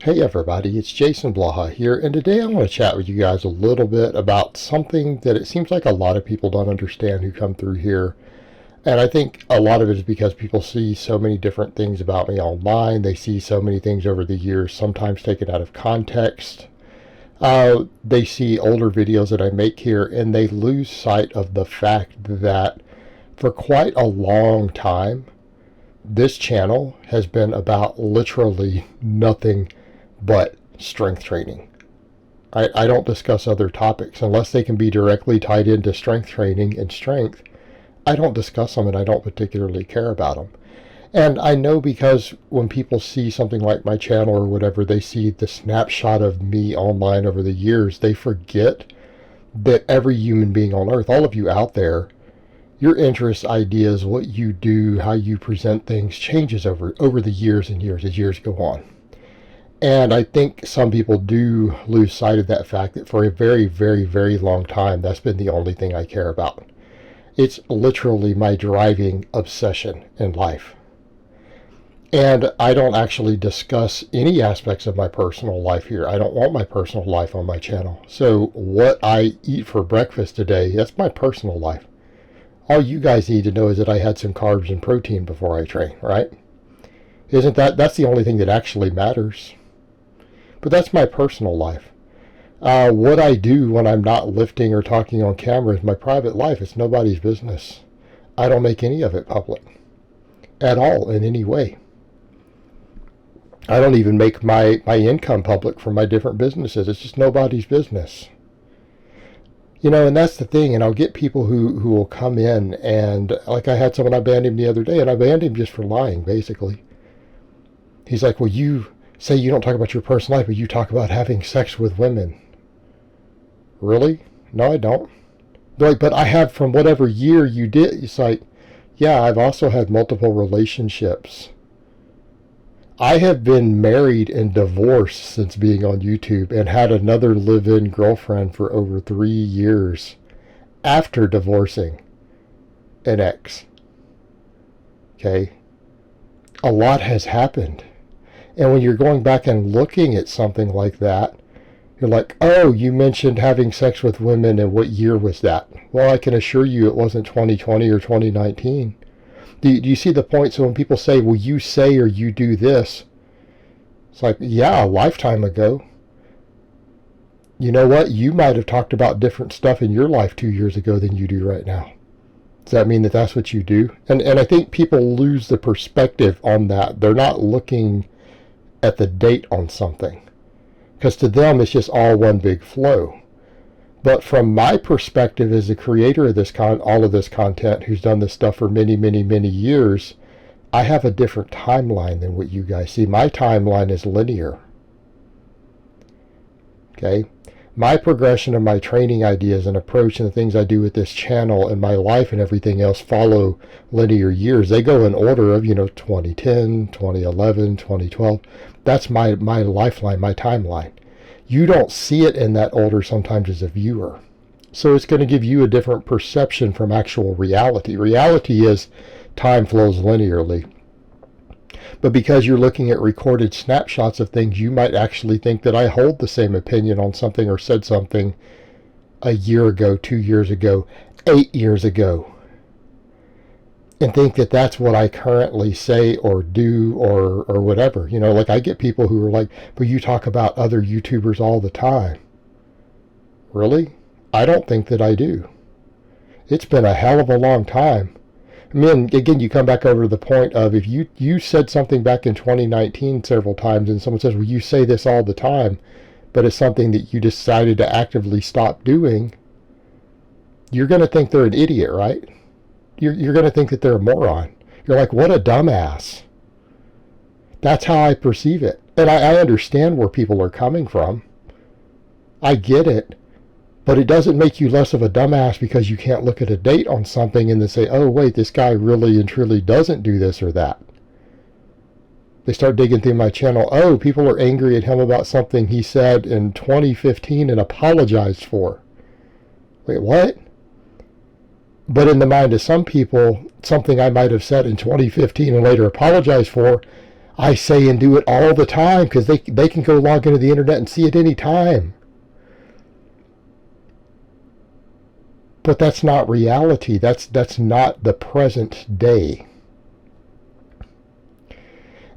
Hey everybody, it's Jason Blaha here, and today I want to chat with you guys a little bit about something that it seems like a lot of people don't understand who come through here. And I think a lot of it is because people see so many different things about me online. They see so many things over the years, sometimes taken out of context. They see older videos that I make here, and they lose sight of the fact that for quite a long time, this channel has been about literally nothing but strength training. I don't discuss other topics unless they can be directly tied into strength training and strength. I don't discuss them, and I don't particularly care about them. And I know because when people see something like my channel or whatever, they see the snapshot of me online over the years, they forget that every human being on earth, all of you out there, your interests, ideas, what you do, how you present things changes over the years and years as years go on. And I think some people do lose sight of that fact that for a very, very, very long time, that's been the only thing I care about. It's literally my driving obsession in life. And I don't actually discuss any aspects of my personal life here. I don't want my personal life on my channel. So what I eat for breakfast today, that's my personal life. All you guys need to know is that I had some carbs and protein before I train, right? That's the only thing that actually matters. But that's my personal life. What I do when I'm not lifting or talking on camera is my private life. It's nobody's business. I don't make any of it public at all in any way. I don't even make my income public from my different businesses. It's just nobody's business. You know, and that's the thing. And I'll get people who will come in, and like I had someone, I banned him the other day, and I banned him just for lying, basically. He's like, well, you say you don't talk about your personal life, but you talk about having sex with women. Really? No, I don't. They're like, but I have from whatever year you did. It's like, yeah, I've also had multiple relationships. I have been married and divorced since being on YouTube and had another live-in girlfriend for over 3 years after divorcing an ex. Okay? A lot has happened. And when you're going back and looking at something like that, you're like, oh, you mentioned having sex with women, and what year was that? Well, I can assure you it wasn't 2020 or 2019. Do you see the point? So when people say, well, you say or you do this, it's like, yeah, a lifetime ago. You know what? You might have talked about different stuff in your life 2 years ago than you do right now. Does that mean that that's what you do? And I think people lose the perspective on that. They're not looking at the date on something, because to them it's just all one big flow. But from my perspective as the creator of this all of this content, who's done this stuff for many, many, many years, I have a different timeline than what you guys see. My timeline is linear. Okay? My progression of my training ideas and approach and the things I do with this channel and my life and everything else follow linear years. They go in order of, 2010, 2011, 2012. That's my lifeline, my timeline. You don't see it in that order sometimes as a viewer. So it's going to give you a different perception from actual reality. Reality is time flows linearly. But because you're looking at recorded snapshots of things, you might actually think that I hold the same opinion on something or said something a year ago, 2 years ago, 8 years ago, and think that that's what I currently say or do or whatever. Like I get people who are like, but you talk about other YouTubers all the time. Really? I don't think that I do. It's been a hell of a long time. I mean, again, you come back over to the point of if you said something back in 2019 several times and someone says, well, you say this all the time, but it's something that you decided to actively stop doing, you're going to think they're an idiot, right? You're going to think that they're a moron. You're like, what a dumbass. That's how I perceive it. And I understand where people are coming from. I get it. But it doesn't make you less of a dumbass because you can't look at a date on something and then say, oh, wait, this guy really and truly doesn't do this or that. They start digging through my channel. Oh, people are angry at him about something he said in 2015 and apologized for. Wait, what? But in the mind of some people, something I might have said in 2015 and later apologized for, I say and do it all the time because they can go log into the internet and see it any time. But that's not reality. That's not the present day.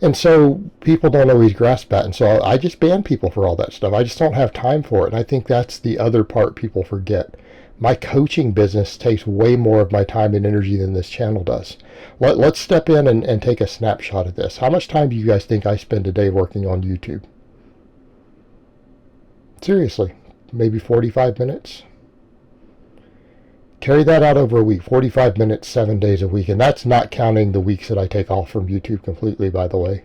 And so people don't always grasp that. And so I just ban people for all that stuff. I just don't have time for it. And I think that's the other part people forget. My coaching business takes way more of my time and energy than this channel does. Let's step in and take a snapshot of this. How much time do you guys think I spend a day working on YouTube? Seriously, maybe 45 minutes? Carry that out over a week, 45 minutes, 7 days a week. And that's not counting the weeks that I take off from YouTube completely, by the way.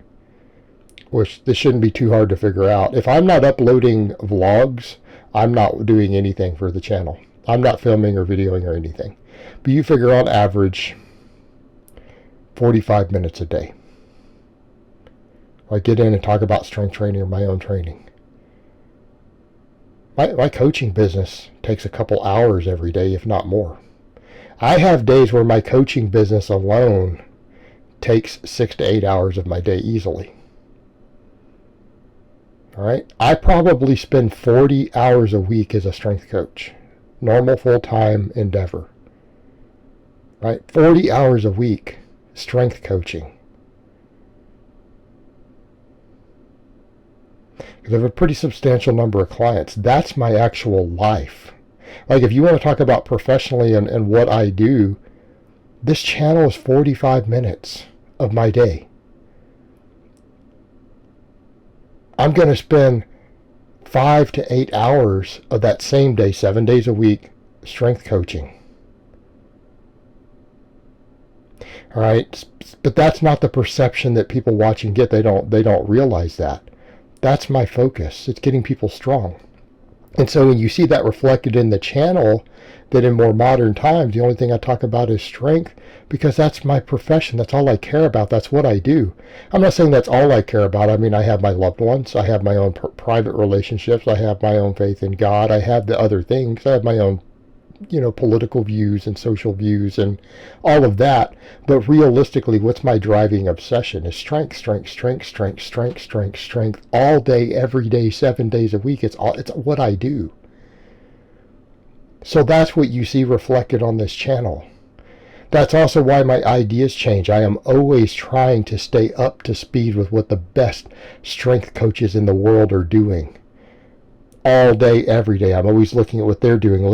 Which this shouldn't be too hard to figure out. If I'm not uploading vlogs, I'm not doing anything for the channel. I'm not filming or videoing or anything. But you figure on average 45 minutes a day. I get in and talk about strength training or my own training. My coaching business takes a couple hours every day, if not more. I have days where my coaching business alone takes 6 to 8 hours of my day easily. All right? I probably spend 40 hours a week as a strength coach. Normal full-time endeavor. Right? 40 hours a week strength coaching. I have a pretty substantial number of clients. That's my actual life. Like if you want to talk about professionally and what I do, this channel is 45 minutes of my day. I'm going to spend 5 to 8 hours of that same day, 7 days a week, strength coaching. All right, but that's not the perception that people watching get. They don't realize that. That's my focus. It's getting people strong. And so when you see that reflected in the channel, that in more modern times, the only thing I talk about is strength, because that's my profession. That's all I care about. That's what I do. I'm not saying that's all I care about. I mean, I have my loved ones. I have my own private relationships. I have my own faith in God. I have the other things. I have my own, political views and social views and all of that. But realistically, what's my driving obsession is strength, strength, strength, strength, strength, strength, strength, all day, every day, 7 days a week. It's what I do. So that's what you see reflected on this channel. That's also why my ideas change. I am always trying to stay up to speed with what the best strength coaches in the world are doing. All day, every day. I'm always looking at what they're doing,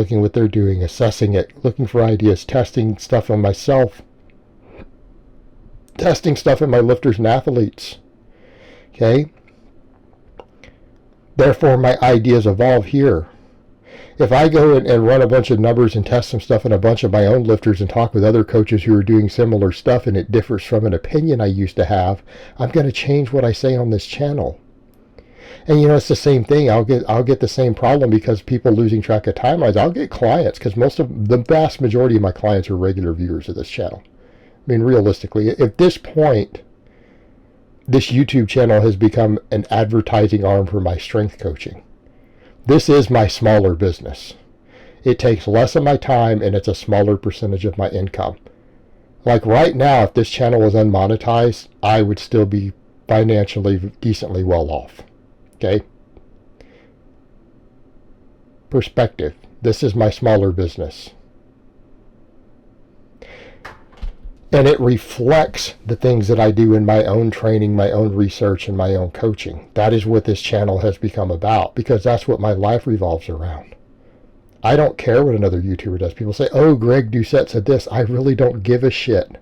assessing it, looking for ideas, testing stuff on myself, testing stuff in my lifters and athletes. Okay? Therefore, my ideas evolve here. If I go and run a bunch of numbers and test some stuff in a bunch of my own lifters and talk with other coaches who are doing similar stuff and it differs from an opinion I used to have, I'm going to change what I say on this channel. And it's the same thing. I'll get the same problem because people losing track of timelines. I'll get clients because the vast majority of my clients are regular viewers of this channel. I mean, realistically, at this point, this YouTube channel has become an advertising arm for my strength coaching. This is my smaller business. It takes less of my time and it's a smaller percentage of my income. Like right now, if this channel was unmonetized, I would still be financially decently well off. Okay? Perspective. This is my smaller business. And it reflects the things that I do in my own training, my own research, and my own coaching. That is what this channel has become about, because that's what my life revolves around. I don't care what another YouTuber does. People say, oh, Greg Doucette said this. I really don't give a shit.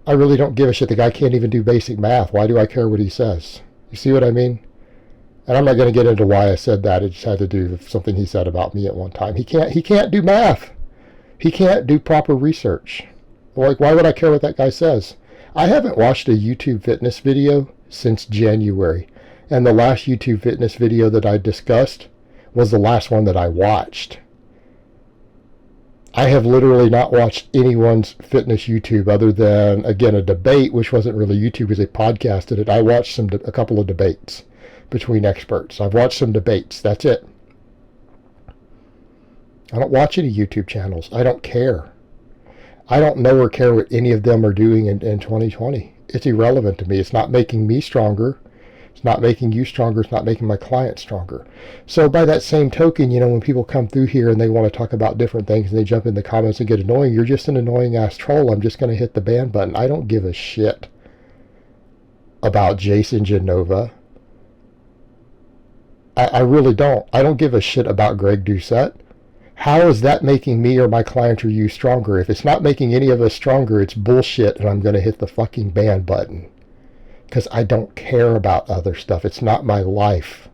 I really don't give a shit. The guy can't even do basic math. Why do I care what he says? You see what I mean? And I'm not going to get into why I said that. It just had to do with something he said about me at one time. He can't do math. He can't do proper research. Like, why would I care what that guy says? I haven't watched a YouTube fitness video since January. And the last YouTube fitness video that I discussed was the last one that I watched. I have literally not watched anyone's fitness YouTube other than, again, a debate, which wasn't really YouTube because they podcasted it. I watched a couple of debates between experts. I've watched some debates. That's it. I don't watch any YouTube channels. I don't care. I don't know or care what any of them are doing in 2020. It's irrelevant to me. It's not making me stronger. It's not making you stronger. It's not making my client stronger. So by that same token, when people come through here and they want to talk about different things and they jump in the comments and get annoying, you're just an annoying ass troll. I'm just going to hit the ban button. I don't give a shit about Jason Genova. I really don't. I don't give a shit about Greg Doucette. How is that making me or my client or you stronger? If it's not making any of us stronger, it's bullshit, and I'm going to hit the fucking ban button. Because I don't care about other stuff. It's not my life.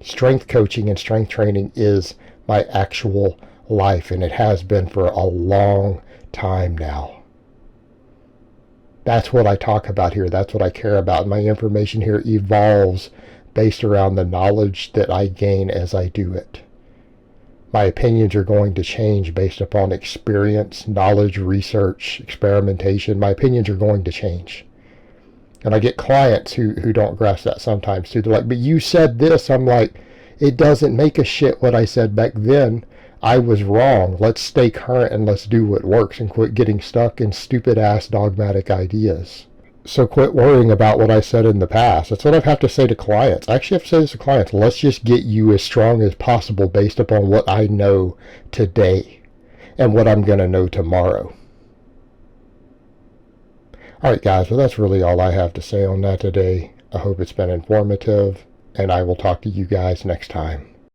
Strength coaching and strength training is my actual life, and it has been for a long time now. That's what I talk about here. That's what I care about. My information here evolves based around the knowledge that I gain as I do it. My opinions are going to change based upon experience, knowledge, research, experimentation. My opinions are going to change. And I get clients who don't grasp that sometimes too. They're like, but you said this. I'm like, it doesn't make a shit what I said back then. I was wrong. Let's stay current and let's do what works and quit getting stuck in stupid ass dogmatic ideas. So quit worrying about what I said in the past. That's what I have to say to clients. I actually have to say this to clients. Let's just get you as strong as possible based upon what I know today and what I'm going to know tomorrow. Alright guys, well that's really all I have to say on that today. I hope it's been informative, and I will talk to you guys next time.